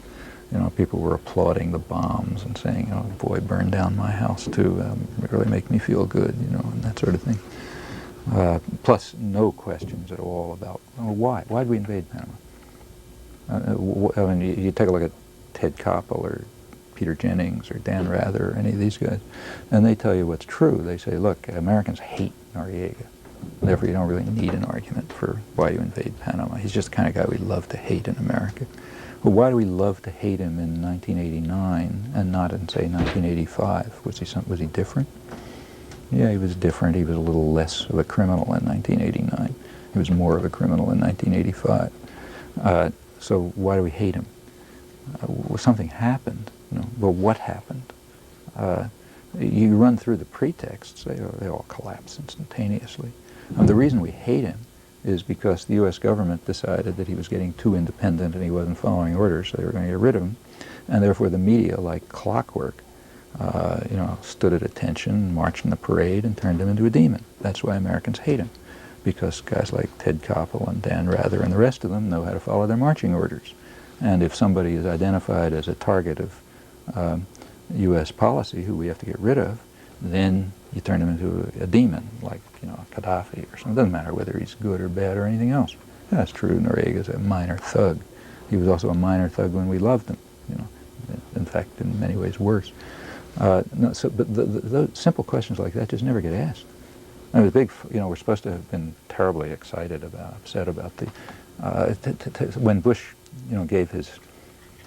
Speaker 2: people were applauding the bombs and saying, "Oh boy, burn down my house too. Really make me feel good," and that sort of thing. Plus, no questions at all about why. Why did we invade Panama? I mean, you take a look at Ted Koppel or Peter Jennings or Dan Rather or any of these guys, and they tell you what's true. They say, look, Americans hate Noriega. Therefore, you don't really need an argument for why you invade Panama. He's just the kind of guy we love to hate in America. Well, why do we love to hate him in 1989 and not in, say, 1985? Was he different? Yeah, he was different. He was a little less of a criminal in 1989. He was more of a criminal in 1985. So why do we hate him? Well, something happened. Well, what happened? You run through the pretexts, they all collapse instantaneously. The reason we hate him is because the U.S. government decided that he was getting too independent and he wasn't following orders, so they were going to get rid of him. And therefore the media, like clockwork, stood at attention, marched in the parade, and turned him into a demon. That's why Americans hate him, because guys like Ted Koppel and Dan Rather and the rest of them know how to follow their marching orders. And if somebody is identified as a target of U.S. policy who we have to get rid of, then you turn him into a demon, like Gaddafi or something. It doesn't matter whether he's good or bad or anything else. That's true. Noriega's a minor thug. He was also a minor thug when we loved him. In fact, in many ways worse. But the simple questions like that just never get asked. I mean, we're supposed to have been terribly upset about the when Bush, gave his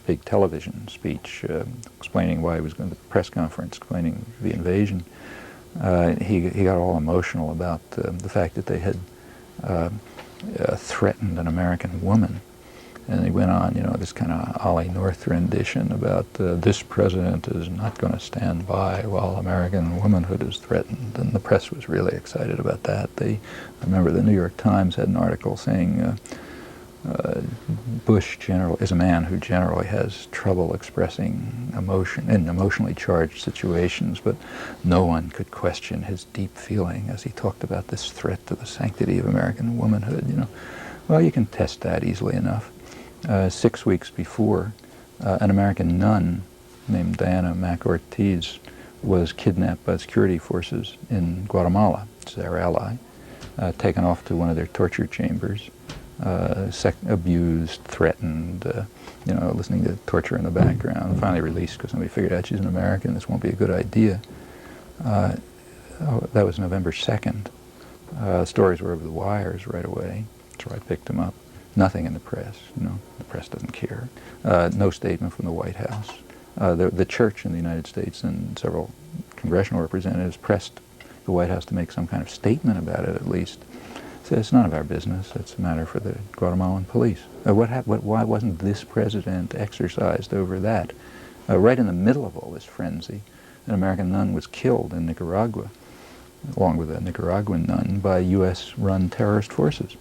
Speaker 2: big television speech explaining why he was going to the press conference explaining the invasion. He got all emotional about the fact that they had threatened an American woman. And he went on, this kind of Ollie North rendition about this president is not going to stand by while American womanhood is threatened. And the press was really excited about that. I remember the New York Times had an article saying Bush is a man who generally has trouble expressing emotion in emotionally charged situations, but no one could question his deep feeling as he talked about this threat to the sanctity of American womanhood. Well, you can test that easily enough. 6 weeks before, an American nun named Diana Mac Ortiz was kidnapped by security forces in Guatemala. It's their ally, taken off to one of their torture chambers, abused, threatened, listening to torture in the background, finally released because somebody figured out she's an American, this won't be a good idea. That was November 2nd. Stories were over the wires right away, so I picked them up. Nothing in the press, the press doesn't care. No statement from the White House. The church in the United States and several congressional representatives pressed the White House to make some kind of statement about it at least. Said it's none of our business, it's a matter for the Guatemalan police. Why wasn't this president exercised over that? Right in the middle of all this frenzy, an American nun was killed in Nicaragua, along with a Nicaraguan nun, by U.S.-run terrorist forces.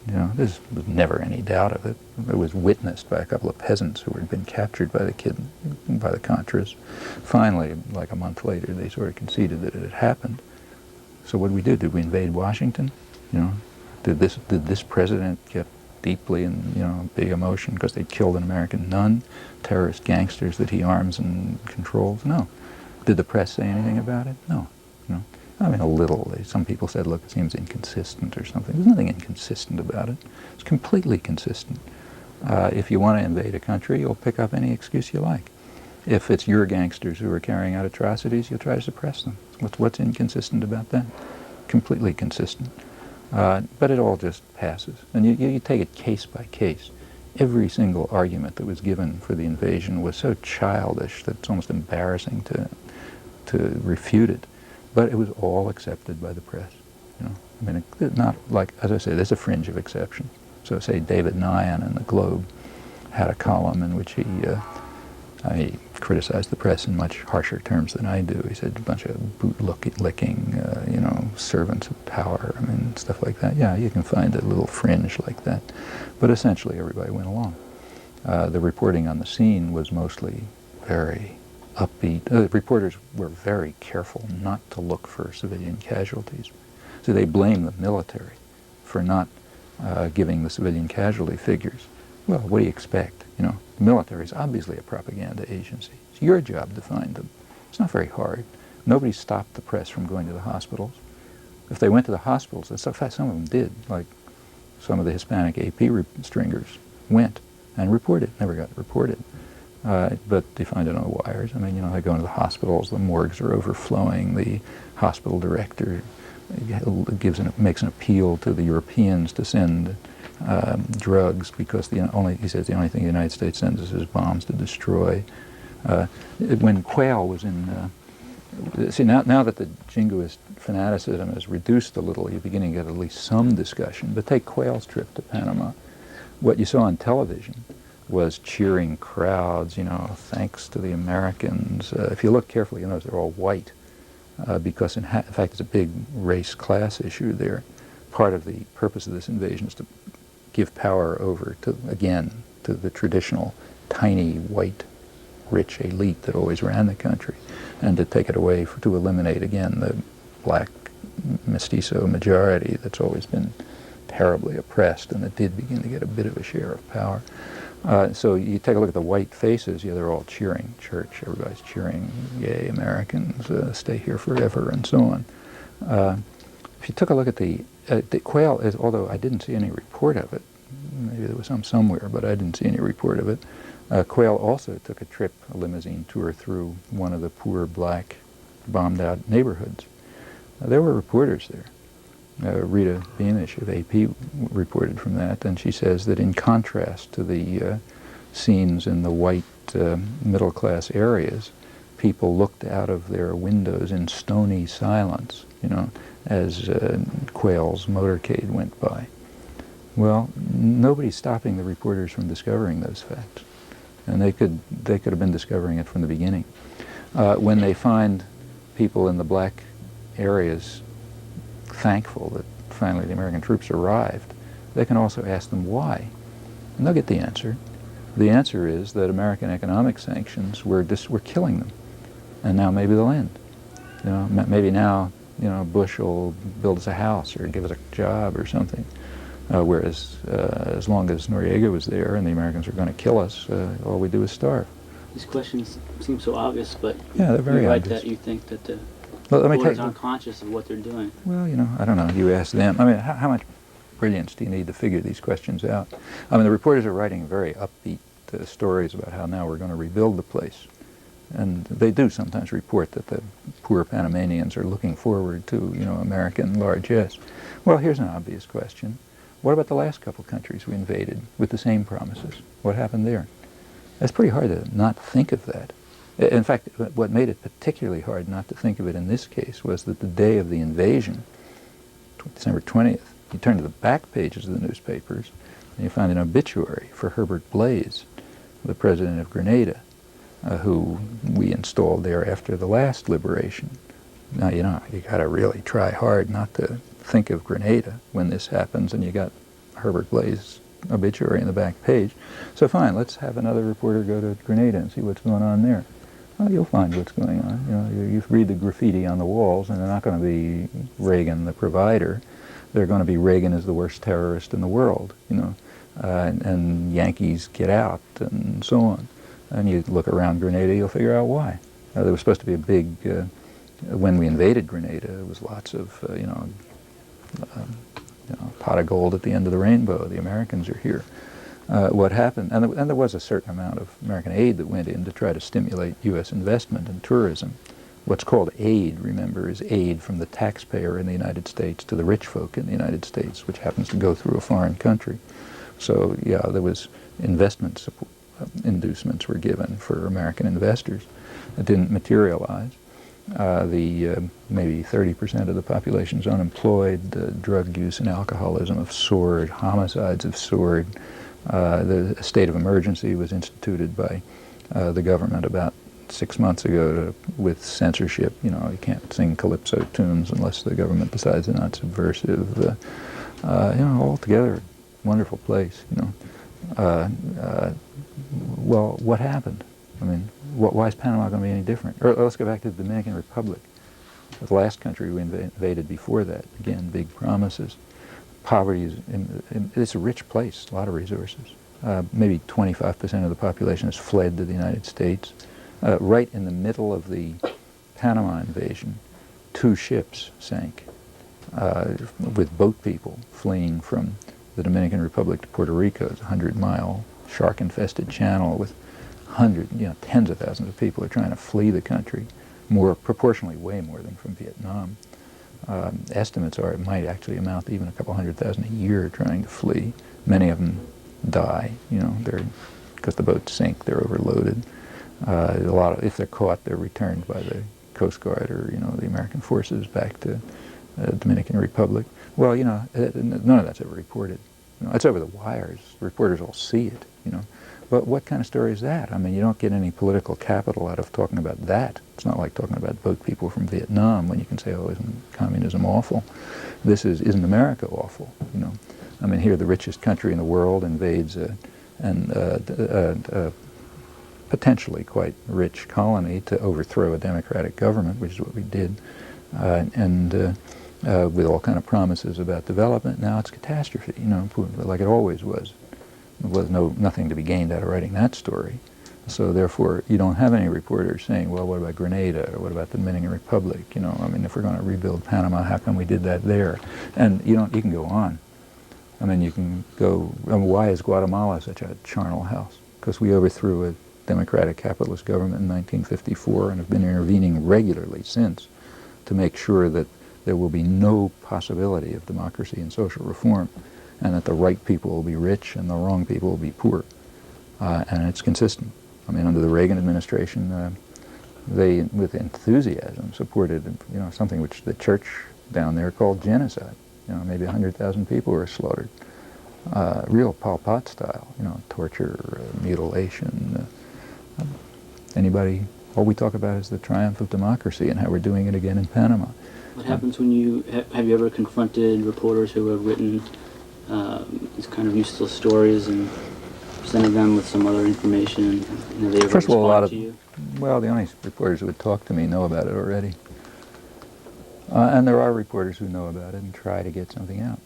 Speaker 2: There's never any doubt of it. It was witnessed by a couple of peasants who had been captured by the Contras. Finally, like a month later, they sort of conceded that it had happened. So what did we do? Did we invade Washington? Did this president get deeply in big emotion because they killed an American nun, terrorist gangsters that he arms and controls? No. Did the press say anything about it? No. I mean, a little. Some people said, look, it seems inconsistent or something. There's nothing inconsistent about it. It's completely consistent. If you want to invade a country, you'll pick up any excuse you like. If it's your gangsters who are carrying out atrocities, you'll try to suppress them. What's inconsistent about that? Completely consistent. But it all just passes. And you take it case by case. Every single argument that was given for the invasion was so childish that it's almost embarrassing to refute it. But it was all accepted by the press. I mean, not like, as I say, there's a fringe of exception. So say David Nyan in the Globe had a column in which he criticized the press in much harsher terms than I do. He said a bunch of boot-licking, servants of power, stuff like that. Yeah, you can find a little fringe like that. But essentially everybody went along. The reporting on the scene was mostly very upbeat. Reporters were very careful not to look for civilian casualties. So they blamed the military for not giving the civilian casualty figures. Well, what do you expect? The military is obviously a propaganda agency. It's your job to find them. It's not very hard. Nobody stopped the press from going to the hospitals. If they went to the hospitals, in fact, some of them did, like some of the Hispanic AP stringers went and reported, never got reported. But they find it on the wires. They go into the hospitals, the morgues are overflowing, the hospital director makes an appeal to the Europeans to send drugs because he says the only thing the United States sends is bombs to destroy. When Quayle was in, now that the jingoist fanaticism has reduced a little, you're beginning to get at least some discussion. But take Quayle's trip to Panama. What you saw on television was cheering crowds, thanks to the Americans. If you look carefully, you notice they're all white because, in fact, it's a big race-class issue there. Part of the purpose of this invasion is to give power over to the traditional tiny white rich elite that always ran the country, and to take it away to eliminate again the black mestizo majority that's always been terribly oppressed and that did begin to get a bit of a share of power. So you take a look at the white faces, they're all cheering. Church, everybody's cheering, yay, Americans, stay here forever, and so on. If you took a look at the Quayle, although I didn't see any report of it, maybe there was some somewhere, but I didn't see any report of it, Quayle also took a limousine tour through one of the poor black bombed-out neighborhoods. There were reporters there. Rita Beamish of AP reported from that, and she says that in contrast to the scenes in the white middle-class areas, people looked out of their windows in stony silence, as Quayle's motorcade went by. Well, nobody's stopping the reporters from discovering those facts, and they could have been discovering it from the beginning. When they find people in the black areas thankful that finally the American troops arrived, they can also ask them why. And they'll get the answer. The answer is that American economic sanctions were killing them. And now maybe they'll end. Maybe now, Bush will build us a house or give us a job or something. Whereas as long as Noriega was there and the Americans are going to kill us, all we do is starve.
Speaker 1: These questions seem so obvious, but
Speaker 2: yeah, they're very
Speaker 1: you're right
Speaker 2: obvious.
Speaker 1: that you think that the
Speaker 2: Well,
Speaker 1: reporters aren't conscious of what they're doing.
Speaker 2: Well, I don't know. You ask them. How much brilliance do you need to figure these questions out? The reporters are writing very upbeat stories about how now we're going to rebuild the place. And they do sometimes report that the poor Panamanians are looking forward to, American largesse. Well, here's an obvious question. What about the last couple countries we invaded with the same promises? What happened there? It's pretty hard to not think of that. In fact, what made it particularly hard not to think of it in this case was that the day of the invasion, December 20th, you turn to the back pages of the newspapers and you find an obituary for Herbert Blaise, the president of Grenada, who we installed there after the last liberation. Now, you got to really try hard not to think of Grenada when this happens, and you got Herbert Blaise obituary in the back page. So fine, let's have another reporter go to Grenada and see what's going on there. Well, you'll find what's going on. You read the graffiti on the walls, and they're not going to be Reagan the provider. They're going to be Reagan is the worst terrorist in the world, and Yankees get out, and so on. And you look around Grenada, you'll figure out why. There was supposed to be a big, when we invaded Grenada, there was lots of, pot of gold at the end of the rainbow. The Americans are here. What happened, and there was a certain amount of American aid that went in to try to stimulate U.S. investment and tourism. What's called aid, remember, is aid from the taxpayer in the United States to the rich folk in the United States, which happens to go through a foreign country. So, yeah, there was investment support. Inducements were given for American investors. It didn't materialize. Maybe 30% of the population is unemployed. Drug use and alcoholism have soared. Homicides have soared. The state of emergency was instituted by the government about 6 months ago with censorship. You know, you can't sing calypso tunes unless the government decides they're not subversive. You know, altogether, wonderful place. You know, well, what happened? I mean, why is Panama going to be any different? Or let's go back to the Dominican Republic, the last country we invaded before that. Again, big promises. Poverty is, it's a rich place, a lot of resources. Maybe 25% of the population has fled to the United States. Right in the middle of the Panama invasion, 2 ships sank with boat people fleeing from the Dominican Republic to Puerto Rico. It's a 100-mile shark-infested channel with tens of thousands of people are trying to flee the country, proportionally way more than from Vietnam. Estimates are it might actually amount to even a couple 100,000 a year trying to flee. Many of them die, you know, because the boats sink, they're overloaded. If they're caught, they're returned by the Coast Guard or, you know, the American forces back to Dominican Republic. Well, you know, none of that's ever reported. You know, it's over the wires. The reporters all see it, you know. But what kind of story is that? I mean, you don't get any political capital out of talking about that. It's not like talking about boat people from Vietnam when you can say, oh, isn't communism awful? This isn't America awful, you know? I mean, here the richest country in the world invades a potentially quite rich colony to overthrow a democratic government, which is what we did, with all kind of promises about development. Now it's catastrophe, you know, like it always was. There was nothing to be gained out of writing that story. So therefore, you don't have any reporters saying, well, what about Grenada, or what about the Dominican Republic? You know, I mean, if we're going to rebuild Panama, how come we did that there? And you can go on. I mean, you can go, why is Guatemala such a charnel house? Because we overthrew a democratic capitalist government in 1954 and have been intervening regularly since to make sure that there will be no possibility of democracy and social reform, and that the right people will be rich and the wrong people will be poor. And it's consistent. I mean, under the Reagan administration, they, with enthusiasm, supported, you know, something which the church down there called genocide. You know, maybe 100,000 people were slaughtered. Real Pol Pot style, you know, torture, mutilation. All we talk about is the triumph of democracy and how we're doing it again in Panama.
Speaker 1: What happens when have you ever confronted reporters who have written these kind of useless stories and presented them with some other information, and have they ever
Speaker 2: First of all,
Speaker 1: responded to you?
Speaker 2: Well, the only reporters who would talk to me know about it already. And there are reporters who know about it and try to get something out.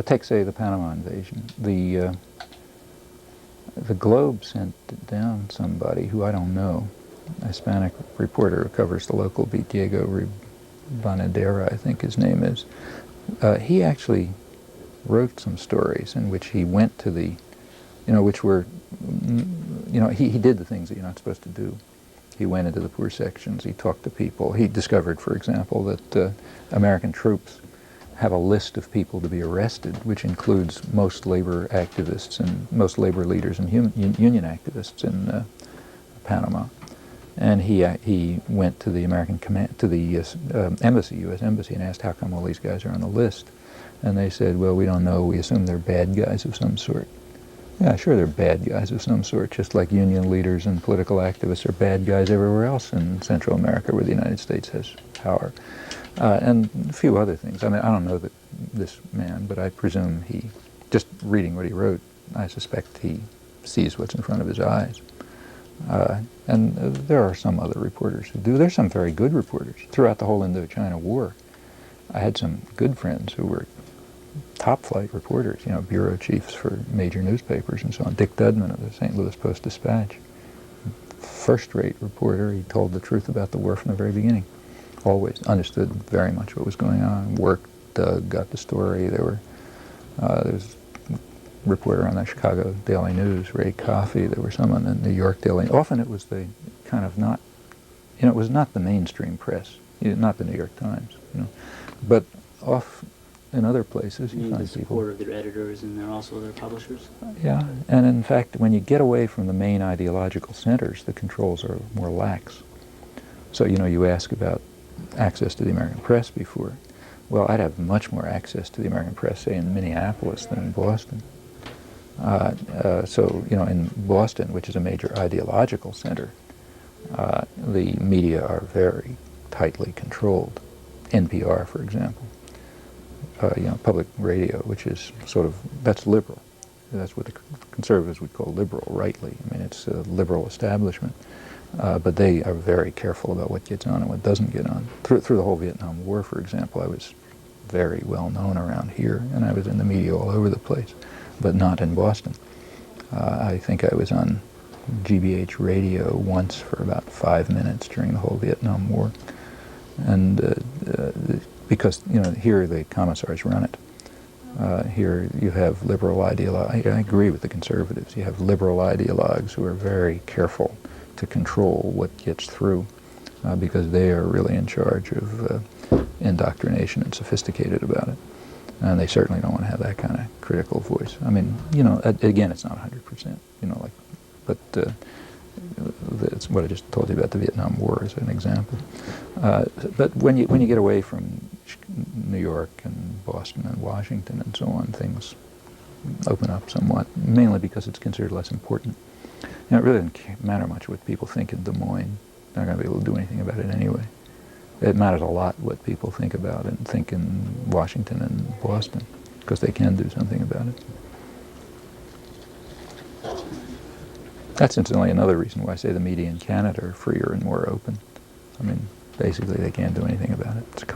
Speaker 2: Take, say, the Panama invasion. The Globe sent down somebody who I don't know, a Hispanic reporter who covers the local beat, Diego Ribanadera, I think his name is. He actually wrote some stories in which he went to the, you know, which were, you know, he did the things that you're not supposed to do. He went into the poor sections, he talked to people. He discovered, for example, that American troops have a list of people to be arrested, which includes most labor activists and most labor leaders and union activists in Panama. And he went to the American command, to the embassy, U.S. embassy, and asked how come all these guys are on the list. And they said, well, we don't know, we assume they're bad guys of some sort. Yeah, sure, they're bad guys of some sort, just like union leaders and political activists are bad guys everywhere else in Central America where the United States has power. And a few other things. I mean, I don't know this man, but I presume just reading what he wrote, I suspect he sees what's in front of his eyes. And there are some other reporters who do. There's some very good reporters. Throughout the whole Indochina War, I had some good friends who were top-flight reporters, you know, bureau chiefs for major newspapers and so on. Dick Dudman of the St. Louis Post-Dispatch, first-rate reporter. He told the truth about the war from the very beginning. Always understood very much what was going on. Worked, got the story. There was a reporter on the Chicago Daily News, Ray Coffey. There were some on the New York Daily. Often it was the kind of not, you know, it was not the mainstream press, not the New York Times, you know, but off in other places you find
Speaker 1: the support of their editors and they're also their publishers.
Speaker 2: Yeah, and in fact, when you get away from the main ideological centers, the controls are more lax. So, you know, you ask about access to the American press before. Well, I'd have much more access to the American press, say, in Minneapolis than in Boston. So, you know, in Boston, which is a major ideological center, The media are very tightly controlled. NPR, for example, public radio, which is that's liberal. That's what the conservatives would call liberal, rightly. I mean, it's a liberal establishment. But they are very careful about what gets on and what doesn't get on. Through the whole Vietnam War, for example, I was very well known around here, and I was in the media all over the place, but not in Boston. I think I was on GBH radio once for about 5 minutes during the whole Vietnam War, and because here the commissars run it. Here you have liberal ideologues. I agree with the conservatives. You have liberal ideologues who are very careful to control what gets through because they are really in charge of indoctrination and sophisticated about it. And they certainly don't want to have that kind of critical voice. I mean, again, it's not 100%, but it's what I just told you about the Vietnam War as an example. But when you get away from New York and Boston and Washington and so on, things open up somewhat, mainly because it's considered less important. It really doesn't matter much what people think in Des Moines. They're not going to be able to do anything about it anyway. It matters a lot what people think about it and think in Washington and Boston, because they can do something about it. That's incidentally another reason why I say the media in Canada are freer and more open. I mean, basically they can't do anything about it. It's a